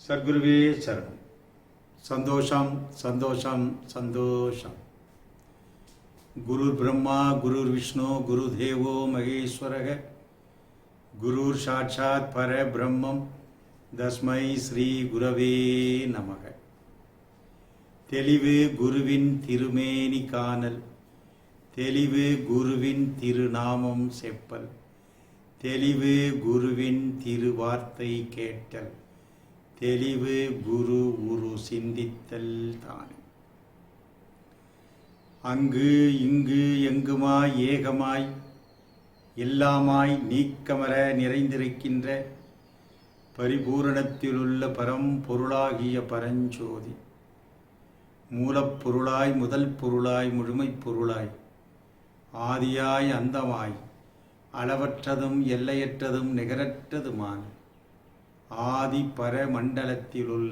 சர்க்குருவே சரணம். சந்தோஷம் சந்தோஷம் சந்தோஷம். குரு பிரம்மா குரு விஷ்ணு குரு தேவோ மகேஸ்வரக குருர் சாட்சாத் பர பிரம்மம் தஸ்மை ஸ்ரீ குரவே நமக. தெளிவு குருவின் திருமேனி காணல், தெளிவு குருவின் திருநாமம் செப்பல், தெளிவு குருவின் திருவார்த்தை கேட்டல், தெளிவு குரு உரு சிந்தித்தல் தானே. அங்கு இங்கு எங்குமாய் ஏகமாய் எல்லாமாய் நீக்கமர நிறைந்திருக்கின்ற பரிபூரணத்திலுள்ள பரம்பொருளாகிய பரஞ்சோதி, மூலப்பொருளாய் முதல் பொருளாய் முழுமைப் பொருளாய் ஆதியாய் அந்தமாய் அளவற்றதும் எல்லையற்றதும் நிகரற்றதுமான ஆதி பரமண்டலத்திலுள்ள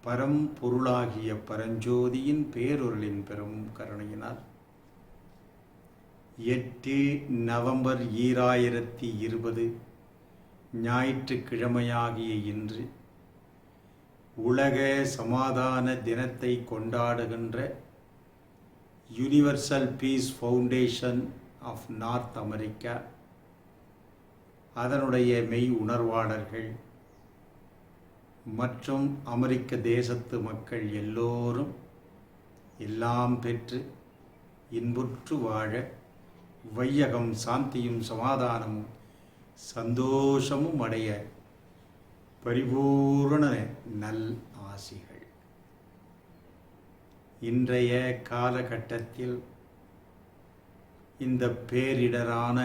பரம்பொருளாகிய பரஞ்சோதியின் பேரொருளின் பெரும் கருணையினால் 8 நவம்பர் 2020 ஞாயிற்றுக்கிழமையாகிய இன்று உலக சமாதான தினத்தை கொண்டாடுகின்ற universal peace foundation of North America, அதனுடைய மெய் உணர்வாளர்கள் மற்றும் அமெரிக்க தேசத்து மக்கள் எல்லோரும் எல்லாம் பெற்று இன்புற்று வாழ வையகம் சாந்தியும் சமாதானமும் சந்தோஷமும் அடைய பரிபூரண நல் ஆசிகள். இன்றைய காலகட்டத்தில் இந்த பேரிடரான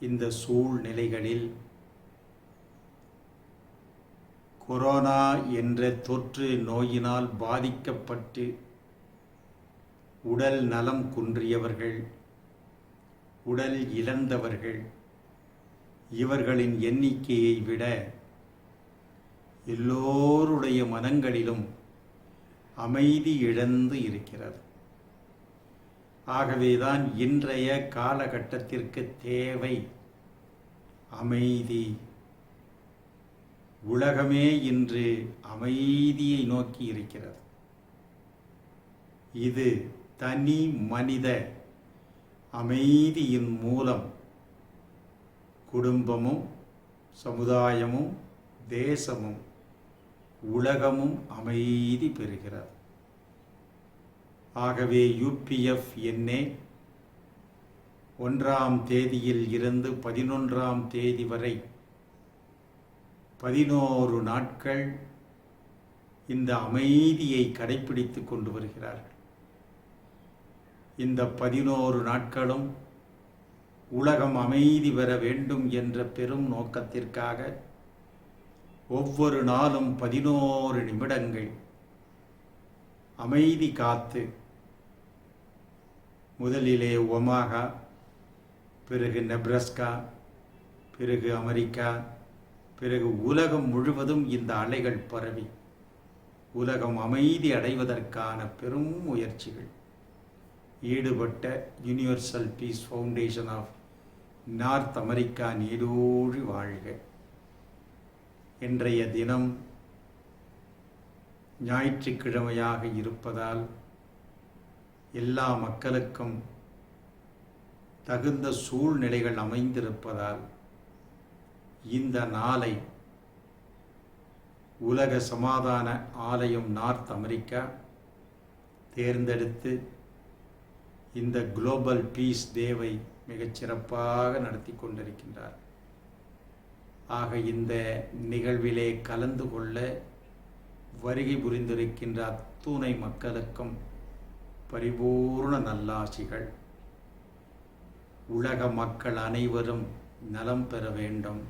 இந்த சூழ்நிலைகளில் கொரோனா என்ற தொற்று நோயினால் பாதிக்கப்பட்டு உடல் நலம் குன்றியவர்கள், உடல் இழந்தவர்கள், இவர்களின் எண்ணிக்கையை விட எல்லோருடைய மனங்களிலும் அமைதி இழந்து இருக்கிறது. ஆகவேதான் இன்றைய காலகட்டத்திற்கு தேவை அமைதி. உலகமே இன்று அமைதியை நோக்கி இருக்கிறது. இது தனி மனித அமைதியின் மூலம் குடும்பமும் சமுதாயமும் தேசமும் உலகமும் அமைதி பெறுகிறது. ஆகவே UPF-NA 1ஆம் தேதியில் இருந்து 11ஆம் தேதி வரை 11 நாட்கள் இந்த அமைதியை கடைபிடித்து கொண்டு வருகிறார்கள். இந்த 11 நாட்களும் உலகம் அமைதி பெற வேண்டும் என்ற பெரும் நோக்கத்திற்காக ஒவ்வொரு நாளும் 11 நிமிடங்கள் அமைதி காத்து, முதலிலே ஒமாகா, பிறகு நெப்ரஸ்கா, பிறகு அமெரிக்கா, பிறகு உலகம் முழுவதும் இந்த அலைகள் பரவி உலகம் அமைதி அடைவதற்கான பெரும் முயற்சிகள் ஈடுபட்ட universal peace foundation of North America நீடூழி வாழ்க. இன்றைய தினம் ஞாயிற்றுக்கிழமையாக இருப்பதால் எல்லா மக்களுக்கும் தகுந்த சூழ்நிலைகள் அமைந்திருப்பதால் இந்த நாளை உலக சமாதான ஆலயம் நார்த் அமெரிக்கா தேர்ந்தெடுத்து இந்த குளோபல் பீஸ் டேவை மிகச்சிறப்பாக நடத்தி கொண்டிருக்கின்றார். ஆக இந்த நிகழ்விலே கலந்து கொள்ள வருகை புரிந்திருக்கின்ற அத்துணை மக்களுக்கும் பரிபூர்ண நல்லாசிகள். உலக மக்கள் அனைவரும் நலம் பெற வேண்டும்,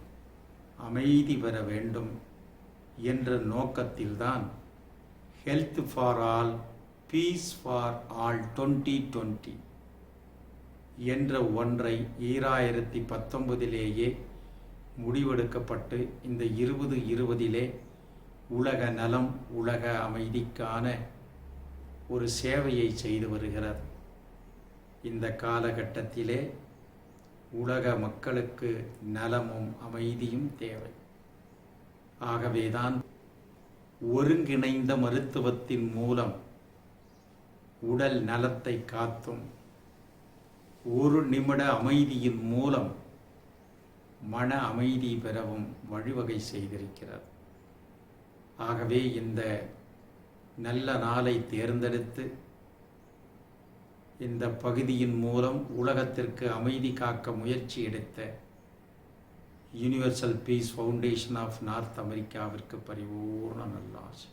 அமைதி பெற வேண்டும் என்ற நோக்கத்தில்தான் health for all peace for all 2020 என்ற ஒன்றை 2019 முடிவெடுக்கப்பட்டு இந்த 2020 உலக நலம் உலக அமைதிக்கான ஒரு சேவையை செய்து வருகிறது. இந்த காலகட்டத்திலே உலக மக்களுக்கு நலமும் அமைதியும் தேவை. ஆகவேதான் ஒருங்கிணைந்த மருத்துவத்தின் மூலம் உடல் நலத்தை காத்தும், ஒரு நிமிட அமைதியின் மூலம் மன அமைதி பெறவும் வழிவகை செய்திருக்கிறது. ஆகவே இந்த நல்ல நாளை தேர்ந்தெடுத்து இந்த பகுதியின் மூலம் உலகத்திற்கு அமைதி காக்க முயற்சி எடுத்த universal peace foundation of north அமெரிக்காவிற்கு பரிபூர்ண நல்லாசி.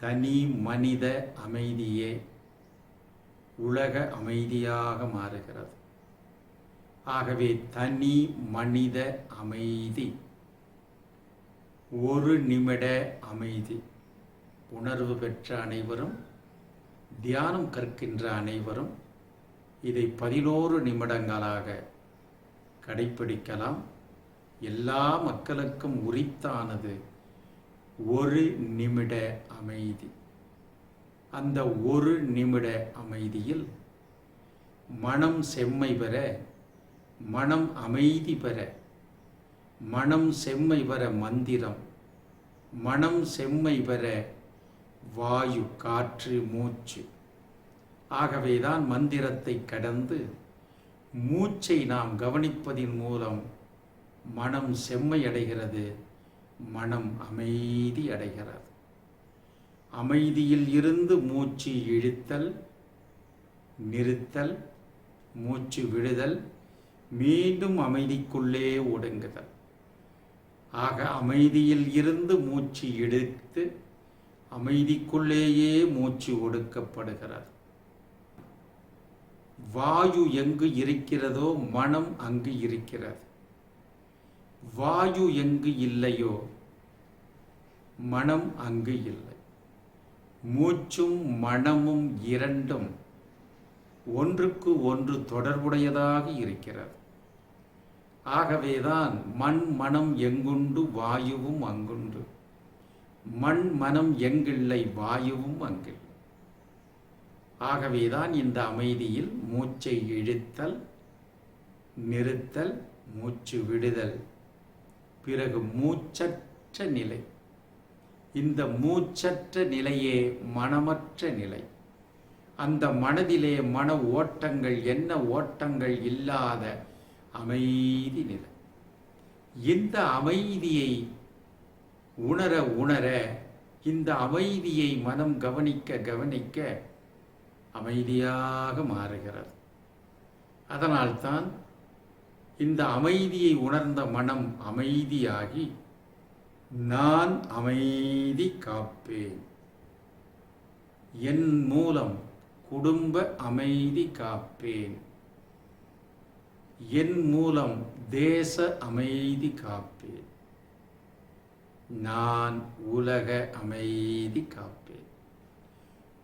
தனி மனித அமைதியே உலக அமைதியாக மாறுகிறது. ஆகவே தனி மனித அமைதி, ஒரு நிமிட அமைதி, உணர்வு பெற்ற அனைவரும், தியானம் கற்கின்ற அனைவரும் இதை 11 நிமிடங்களாக கடைப்பிடிக்கலாம். எல்லா மக்களுக்கும் உரித்தானது ஒரு நிமிட அமைதி. அந்த ஒரு நிமிட அமைதியில் மனம் செம்மை பெற, மனம் அமைதி பெற, மனம் செம்மை பெற மந்திரம், மனம் செம்மை பெற வாயு, காற்று, மூச்சு. ஆகவேதான் மந்திரத்தை கடந்து மூச்சை நாம் கவனிப்பதின் மூலம் மனம் செம்மை அடைகிறது, மனம் அமைதி அடைகிறது. அமைதியில் இருந்து மூச்சு இழுத்தல், நிறுத்தல், மூச்சு விடுதல், மீண்டும் அமைதிக்குள்ளே ஒடுங்குதல். ஆக அமைதியில் இருந்து மூச்சு இழுத்து அமைதிக்குள்ளேயே மூச்சு ஒடுக்கப்படுகிறது. வாயு எங்கு இருக்கிறதோ மனம் அங்கு இருக்கிறது. வாயு எங்கு இல்லையோ மனம் அங்கு இல்லை. மூச்சும் மனமும் இரண்டும் ஒன்றுக்கு ஒன்று தொடர்புடையதாக இருக்கிறது. ஆகவேதான் மண் மனம் எங்குண்டு வாயுவும் அங்குண்டு, மண் மனம் எங்கில்லை வாயுவும் அங்கில்லை. ஆகவேதான் இந்த அமைதியில் மூச்சை இழுத்தல், நிறுத்தல், மூச்சு விடுதல், பிறகு மூச்சற்ற நிலை. இந்த மூச்சற்ற நிலையே மனமற்ற நிலை. அந்த மனதிலே மன ஓட்டங்கள், என்ன ஓட்டங்கள் இல்லாத அமைதி நிலை. இந்த அமைதியை உணர உணர, இந்த அமைதியை மனம் கவனிக்க கவனிக்க அமைதியாக மாறுகிறது. அதனால்தான் இந்த அமைதியை உணர்ந்த மனம் அமைதியாகி நான் அமைதி காப்பேன், என் மூலம் குடும்ப அமைதி காப்பேன், என் மூலம் தேச அமைதி காப்பேன், நான் உலக அமைதி காப்பேன்.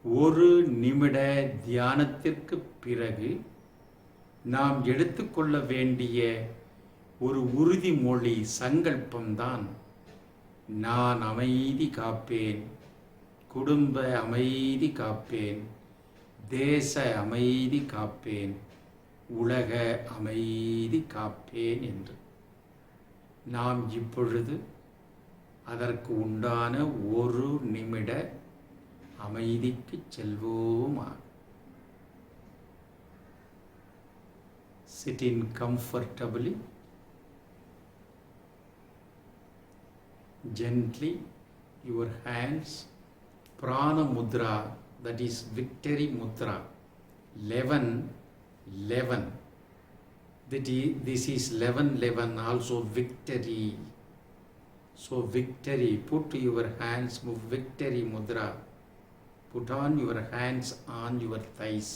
ஒரு நிமிட தியானத்திற்கு பிறகு நாம் எடுத்துக்கொள்ள வேண்டிய ஒரு உறுதிமொழி, சங்கல்பம்தான் நான் அமைதி காப்பேன், குடும்ப அமைதி காப்பேன், தேச அமைதி காப்பேன், உலக அமைதி காப்பேன் என்று. நாம் இப்பொழுது அதற்கு உண்டான ஒரு நிமிட அமைதிக்கு செல்வோமா. Sit in comfortably. Gently, your hands, prana mudra, that is victory mudra, 11. This is 11, also victory. So victory, put your hands, move victory mudra. Put on your hands on your thighs,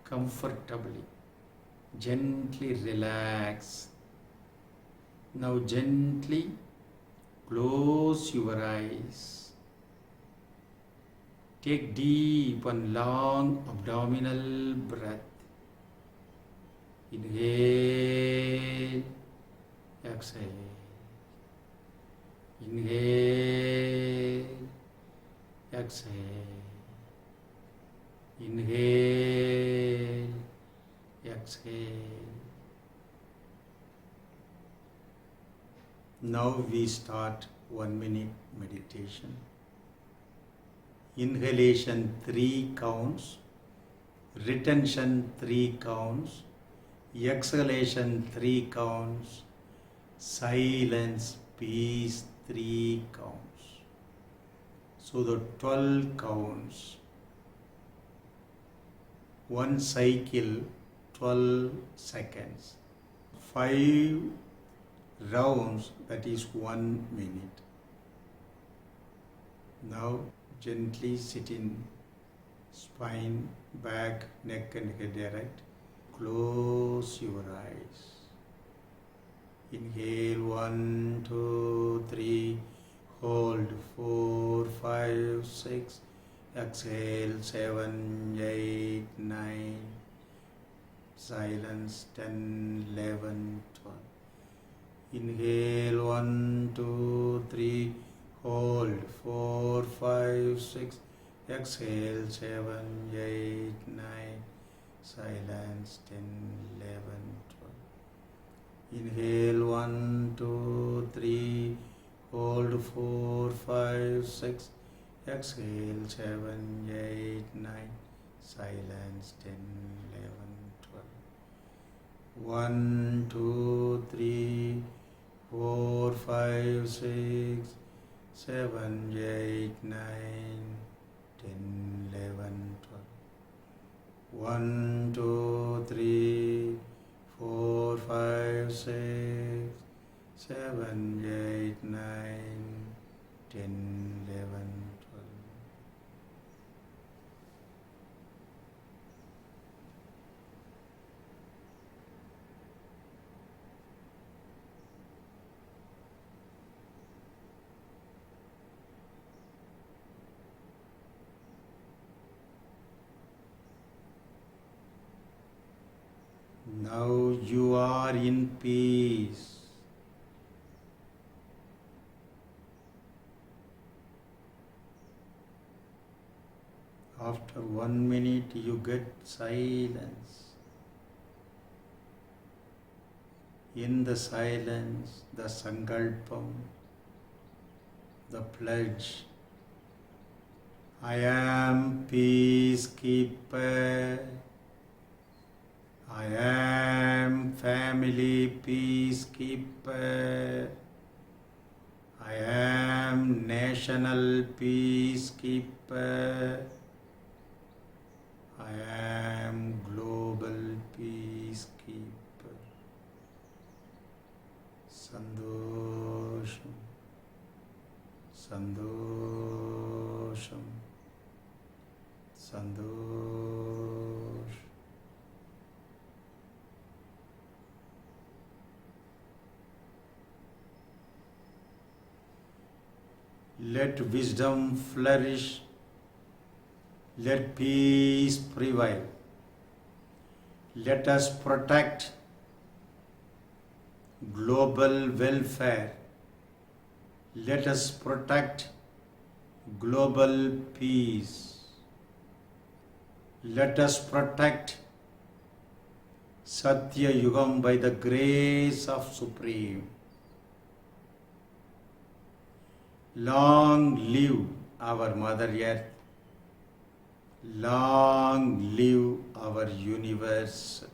comfortably. Gently relax. Now gently close your eyes. Take deep and long abdominal breath. Inhale, exhale. Inhale, exhale. Inhale, exhale. Now we start 1 minute meditation. Inhalation 3 counts, retention 3 counts, exhalation 3 counts, silence, peace 3 counts. So the 12 counts. One cycle 12 seconds. 5 rounds, that is 1 minute. Now gently sit in spine, back, neck and head erect. Close your eyes. Inhale 1, 2, 3. Hold 4, 5, 6. Exhale 7, 8, 9. Silence 10, 11, 12. Inhale 1, 2, 3. Hold 4, 5, 6. Exhale 7, 8, 9. Silence 10, 11, 12. Inhale 1, 2, 3. Hold 4, 5, 6. Exhale 7, 8, 9. Silence 10, 11, 12. 1, 2, 3, 4, 5, 6, 7, 8, 9, 10, 11, 12. 1, 2, 3, 4, 5, 6, 7, 8, 9, 10, 11, 12. Now you are in peace. After 1 minute you get silence. In the silence, the sankalpam, the pledge, I am peacekeeper. I am family peacekeeper. I am national peacekeeper. I am global peacekeeper. Sandosham, Sandosham, Sandosh. Let wisdom flourish. Let peace prevail. Let us protect global welfare. Let us protect global peace. Let us protect Satya Yugam by the grace of Supreme. Long live our Mother Earth. Long live our universe.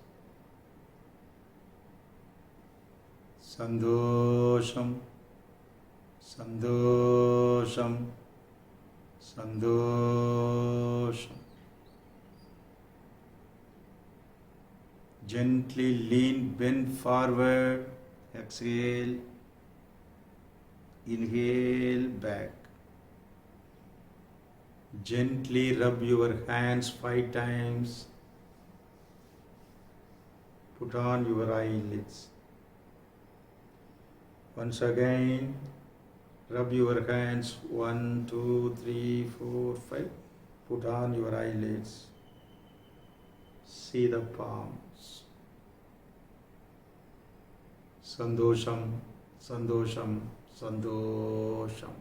Sandosham, Sandosham, Sandosham. Gently lean, bend forward. Exhale. Inhale back. Gently rub your hands 5 times. Put on your eyelids. Once again, rub your hands 1, 2, 3, 4, 5. Put on your eyelids. See the palms. Sandosham, Sandosham, Sandosham.